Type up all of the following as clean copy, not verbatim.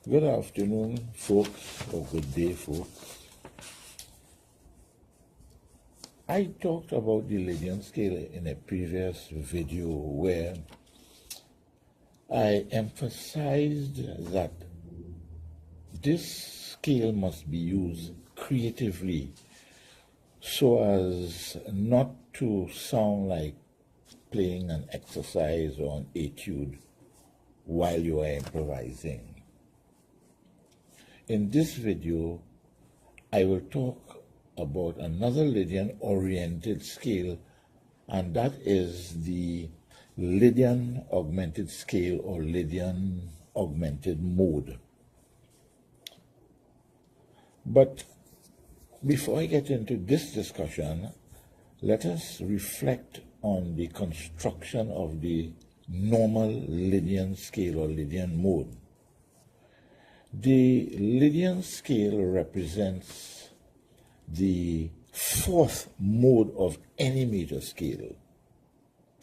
Good afternoon, folks, or good day, folks. I talked about the Lydian scale in a previous video where I emphasized that this scale must be used creatively so as not to sound like playing an exercise or an etude while you are improvising. In this video, I will talk about another Lydian-oriented scale, and that is the Lydian augmented scale or Lydian augmented mode. But before I get into this discussion, let us reflect on the construction of the normal Lydian scale or Lydian mode. The Lydian scale represents the fourth mode of any major scale.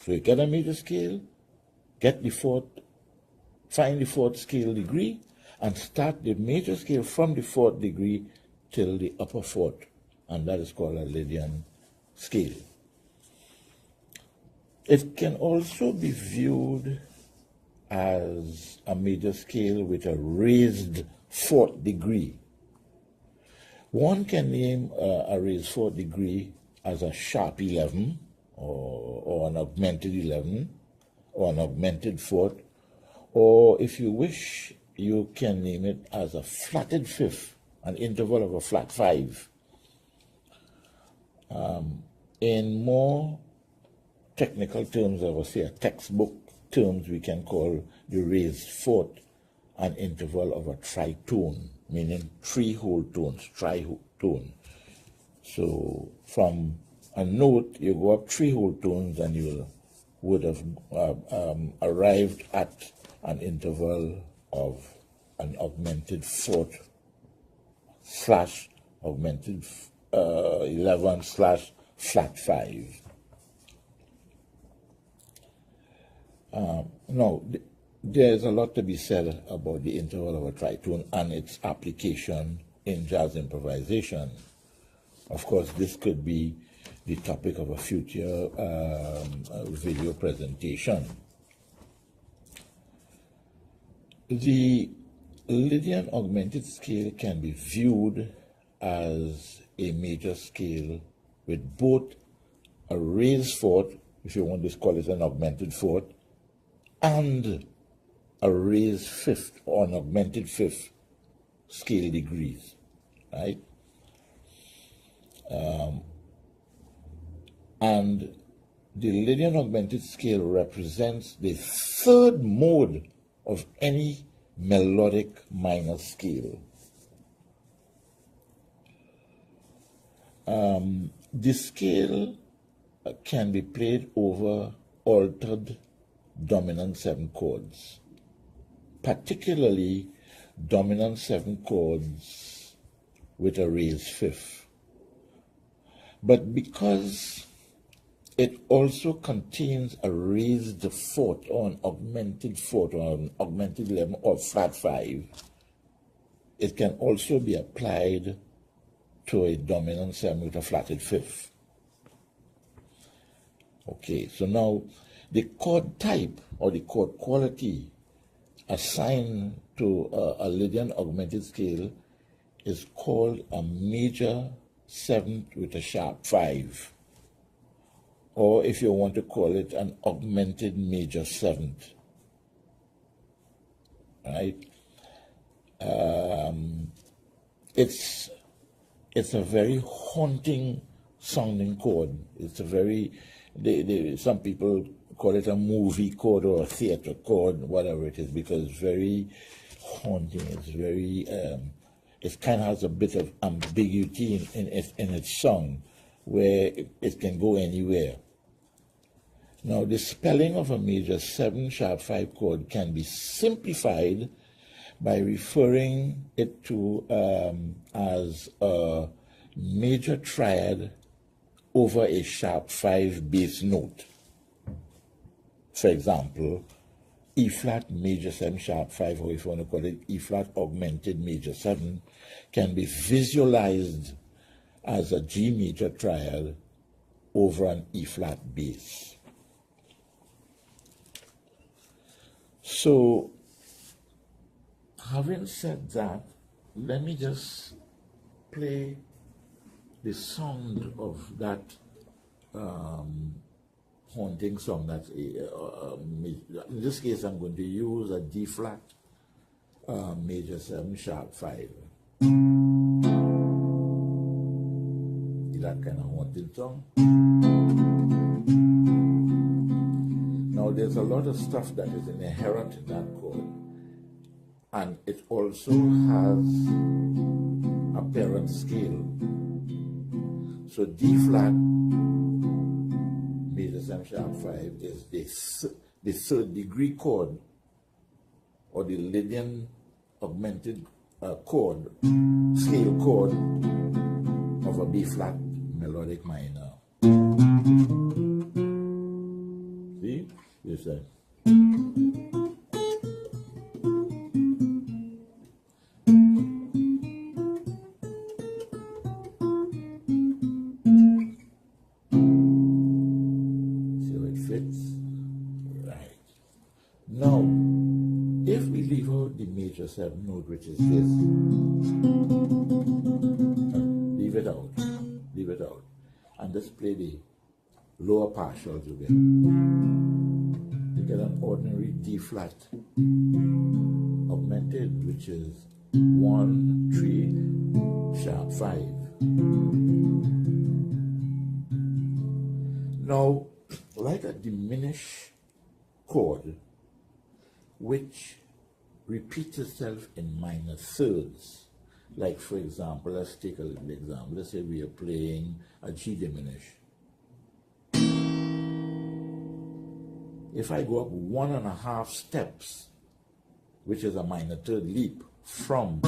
So you get a major scale, find the fourth scale degree, and start the major scale from the fourth degree till the upper fourth, and that is called a Lydian scale. It can also be viewed as a major scale with a raised fourth degree. One can name a raised fourth degree as a sharp 11 or an augmented 11 or an augmented fourth, or if you wish, you can name it as a flatted fifth, an interval of a flat 5. In more technical terms, I would say a textbook terms, we can call the raised fourth an interval of a tritone, meaning 3 whole tones, tritone. So from a note, you go up 3 whole tones and you would have arrived at an interval of an augmented fourth slash augmented 11 slash flat 5. Now, there's a lot to be said about the interval of a tritone and its application in jazz improvisation. Of course, this could be the topic of a future video presentation. The Lydian augmented scale can be viewed as a major scale with both a raised fourth, if you want to call it an augmented fourth, and a raised fifth or an augmented fifth scale degrees, right? And the Lydian augmented scale represents the third mode of any melodic minor scale. The scale can be played over altered dominant 7 chords, particularly dominant 7 chords with a raised fifth. But because it also contains a raised fourth or an augmented fourth or an augmented 11 or flat 5, it can also be applied to a dominant 7 with a flatted fifth. Okay, so now the chord type or the chord quality assigned to a Lydian augmented scale is called a major 7th with a sharp 5, or if you want to call it an augmented major 7th, right? It's a very haunting sounding chord. It's a very, some people call it a movie chord or a theater chord, whatever it is, because it's very haunting. It's very, it kind of has a bit of ambiguity in its song, where it can go anywhere. Now, the spelling of a major 7 sharp 5 chord can be simplified by referring it to as a major triad over a sharp 5 bass note. For example, E flat major 7 sharp 5, or if you want to call it E flat augmented major 7, can be visualized as a G major triad over an E flat bass. So, having said that, let me just play the sound of that haunting song. That's in this case, I'm going to use a D flat major 7 sharp 5. That kind of haunting song. Now, there's a lot of stuff that is inherent in that chord, and it also has a parent scale. So D flat major 7 sharp 5 is the third degree chord, or the Lydian augmented chord, scale chord of a B flat melodic minor. See? It's that. See how it fits? Right. Now, if we leave out the major 7 note, which is this, leave it out, and just play the lower partials again. You get an ordinary D flat augmented, which is 1, 3, sharp 5. Now, like a diminished chord, which repeats itself in minor thirds. Like, for example, let's take a little example. Let's say we are playing a G diminished. If I go up 1.5 steps, which is a minor third leap from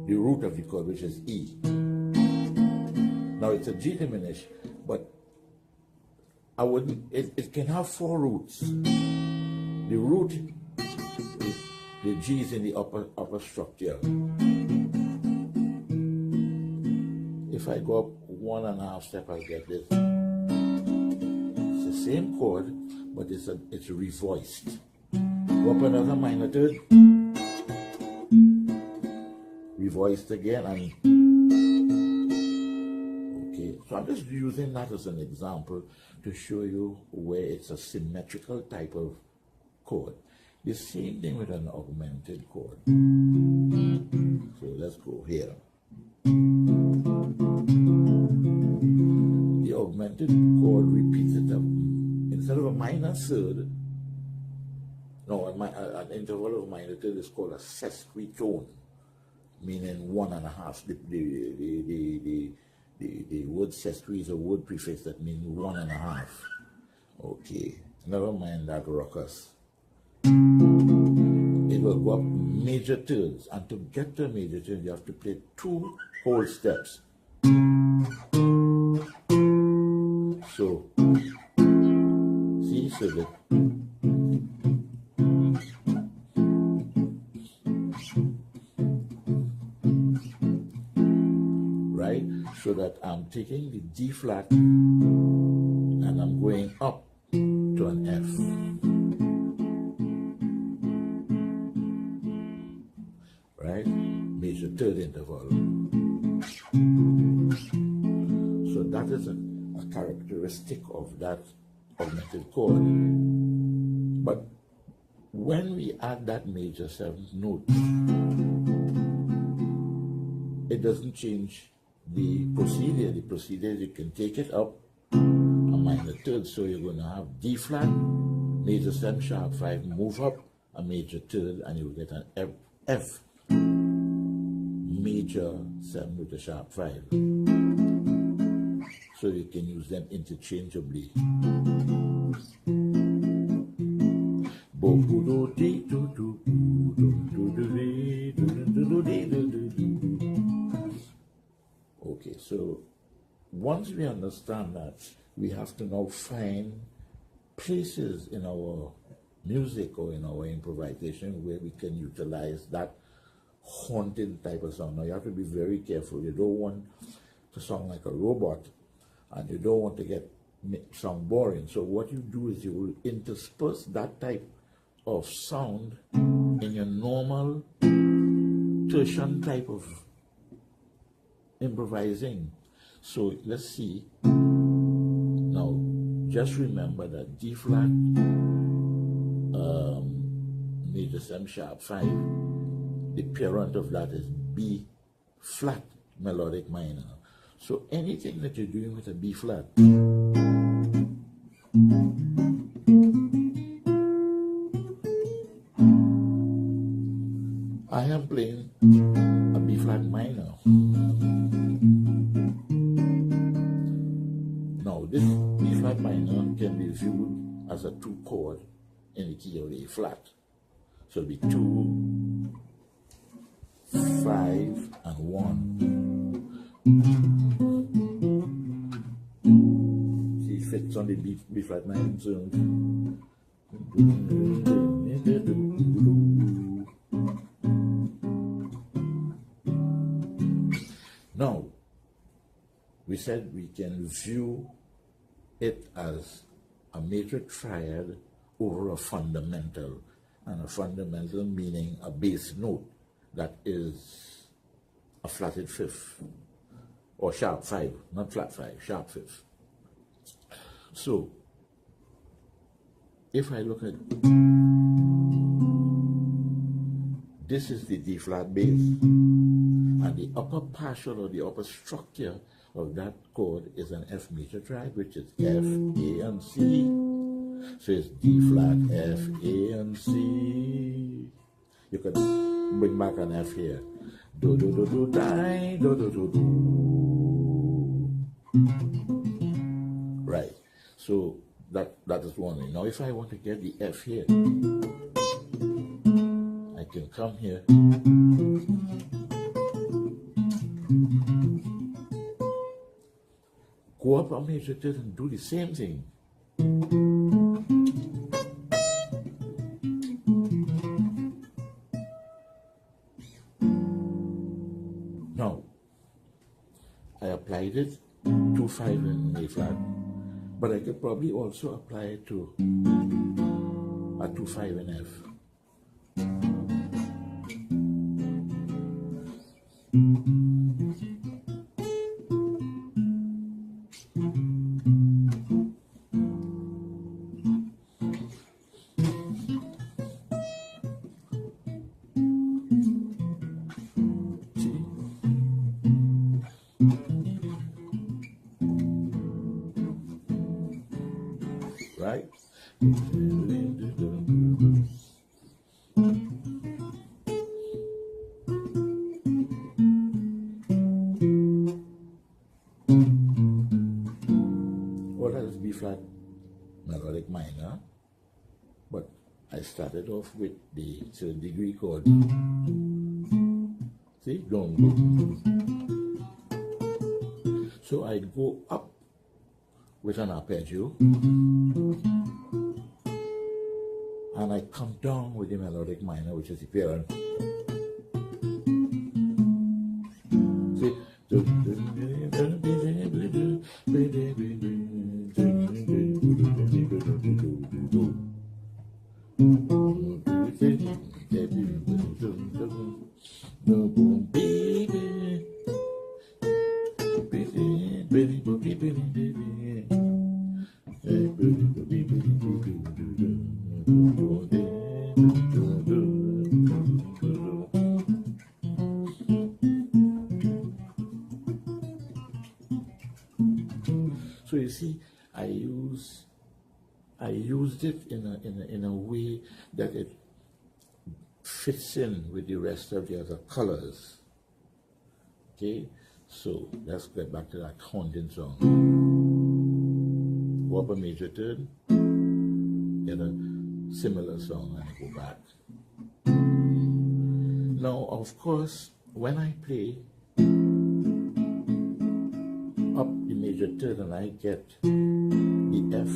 the root of the chord, which is E. Now it's a G diminished, but I wouldn't. It can have 4 roots. The root is the G is in the upper structure. If I go up 1.5 steps, I'll get this. It's the same chord, but it's revoiced. Go up another minor third, revoiced again, and okay. So I'm just using that as an example to show you where it's a symmetrical type of chord. The same thing with an augmented chord. So let's go here. The augmented chord repeats itself. Instead of a minor third, no, an interval of minor third is called a sesquitone, meaning 1.5. The word sesqui is a word prefix that means 1.5. Okay, never mind that ruckus. It will go up major thirds, and to get to a major third, you have to play 2 whole steps. So, see, so that right, so that I'm taking the D flat and I'm going up to an F. Right? Major third interval. So that is a characteristic of that augmented chord. But when we add that major 7th note, it doesn't change the procedure. The procedure is you can take it up a minor third, so you're going to have D flat, major 7 sharp 5, move up a major third, and you will get an F major 7 with a sharp 5. So you can use them interchangeably. Okay, so once we understand that, we have to now find places in our music or in our improvisation where we can utilize that haunted type of sound. Now you have to be very careful. You don't want to sound like a robot, and you don't want to sound boring. So what you do is you will intersperse that type of sound in your normal tertian type of improvising. So let's see. Now just remember that D flat, major 7 sharp 5, the parent of that is B flat melodic minor. So anything that you're doing with a B flat, I am playing a B flat minor. Now this B flat minor can be viewed as a 2 chord in the key of A flat. So it'll be 2, 5, and 1. See, it fits on the B flat minor. So now, we said we can view it as a major triad over a fundamental, and a fundamental meaning a bass note that is a flatted fifth, or sharp 5, not flat 5, sharp 5th. So, if I look at, this is the D flat bass, and the upper partial or the upper structure of that chord is an F major triad, which is F, A, and C. So it's D flat, F, A, and C. You can bring back an F here. Do, do, do, do, die, do, do, do, do. Right. So that is one thing. Now if I want to get the F here, I can come here. Go up a major third and do the same thing. Now, I applied it 2, 5 in A flat, but I could probably also apply it to a 2, 5 in F. Right? Well, that is B flat melodic minor, but I started off with the 3rd degree chord. See? Don't go. So I go up with an arpeggio, and I come down with the melodic minor, which is the parent. See? So you see, I used it in a way that it fits in with the rest of the other colors. Okay, so let's get back to that haunting song. Go up a major third, get a similar song, and go back. Now, of course, when I play up the major third and I get the F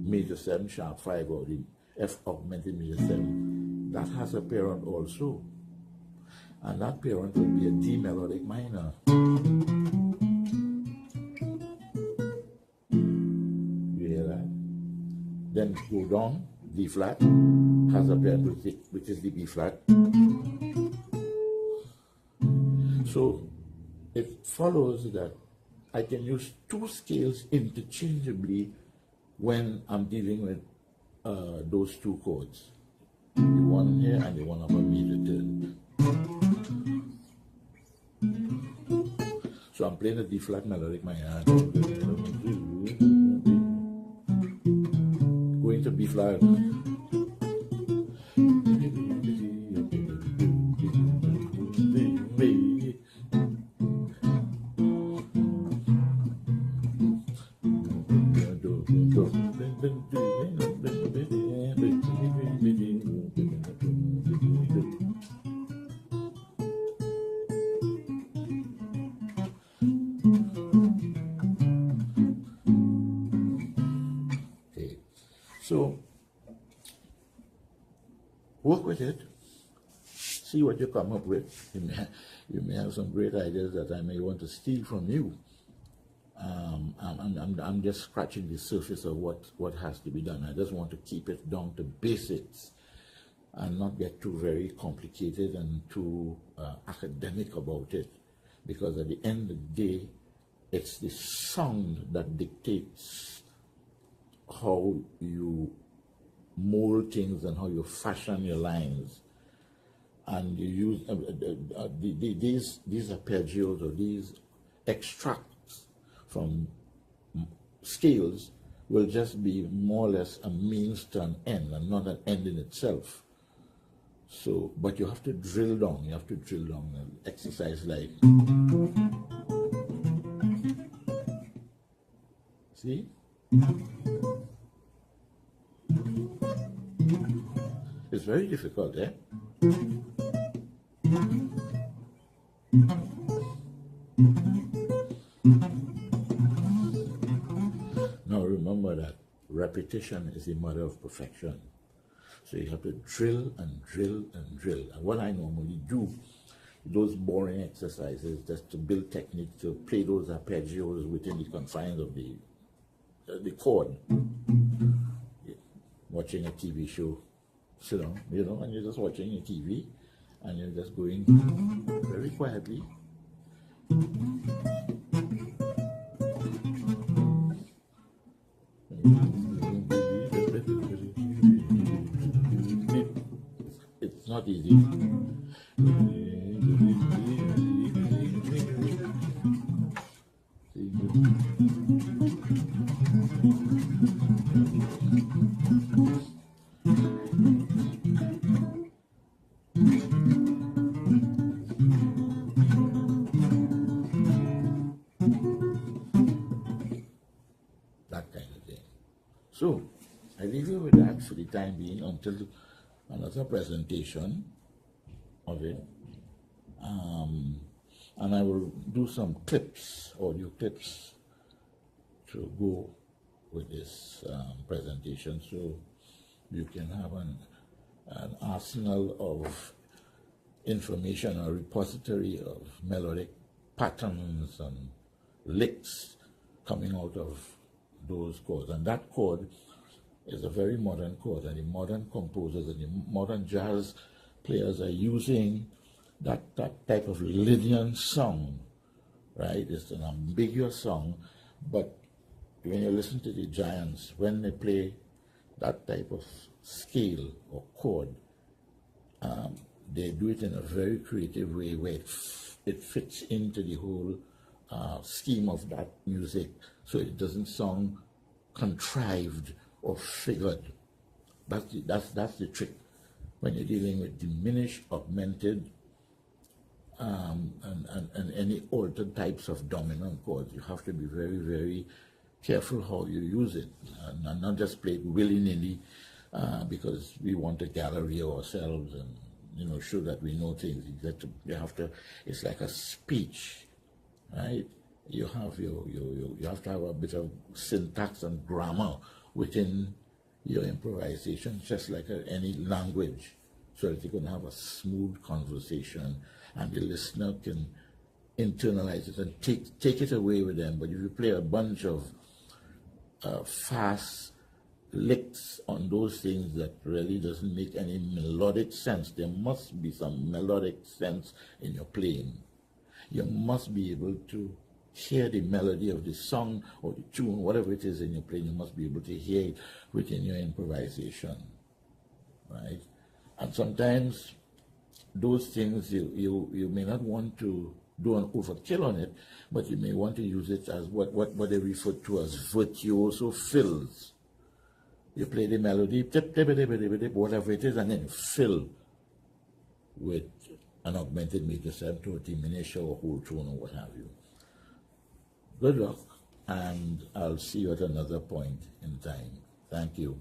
major 7 sharp 5 or the F augmented major 7, that has a parent also. And that parent will be a D melodic minor. You hear that? Then go down, D flat, has a parent which is the B flat. So it follows that I can use two scales interchangeably when I'm dealing with those two chords. The one here and the one of a major third. So I'm playing a D flat melodic minor. Going to B flat. So, work with it, see what you come up with. You may have some great ideas that I may want to steal from you. I'm just scratching the surface of what has to be done. I just want to keep it down to basics and not get too very complicated and too academic about it. Because at the end of the day, it's the sound that dictates how you mold things and how you fashion your lines. And you use these arpeggios or these extracts from scales will just be more or less a means to an end and not an end in itself. So, but you have to drill down, and exercise like, see? It's very difficult, eh? Now remember that repetition is the mother of perfection. So you have to drill and drill and drill. And what I normally do, those boring exercises, just to build technique to play those arpeggios within the confines of the chord. Watching a TV show, sit down, and you're just watching a TV, and you're just going very quietly. It's not easy. That kind of thing. So, I leave you with that for the time being until another presentation of it. And I will do some clips, audio clips, to go with this presentation, so you can have an arsenal of information, a repository of melodic patterns and licks coming out of those chords. And that chord is a very modern chord, and the modern composers and the modern jazz players are using that type of Lydian song, right? It's an ambiguous song, but when you listen to the giants, when they play that type of scale or chord, they do it in a very creative way where it fits into the whole scheme of that music, so it doesn't sound contrived or figured. That's the trick when you're dealing with diminished, augmented, and any altered types of dominant chords. You have to be very, very careful how you use it, and not just play it willy-nilly because we want to gallery ourselves and show that we know things. You have to. It's like a speech, right? You have to have a bit of syntax and grammar within your improvisation just like any language, so that you can have a smooth conversation and the listener can internalize it and take it away with them. But if you play a bunch of fast licks on those things that really doesn't make any melodic sense, there must be some melodic sense in your playing. You must be able to hear the melody of the song or the tune, whatever it is in your playing. You must be able to hear it within your improvisation, right? And sometimes those things you may not want to do an overkill on it, but you may want to use it as what they refer to as virtuoso fills. You play the melody, whatever it is, and then fill with an augmented major 7 to a diminisher or whole tone or what have you. Good luck, and I'll see you at another point in time. Thank you.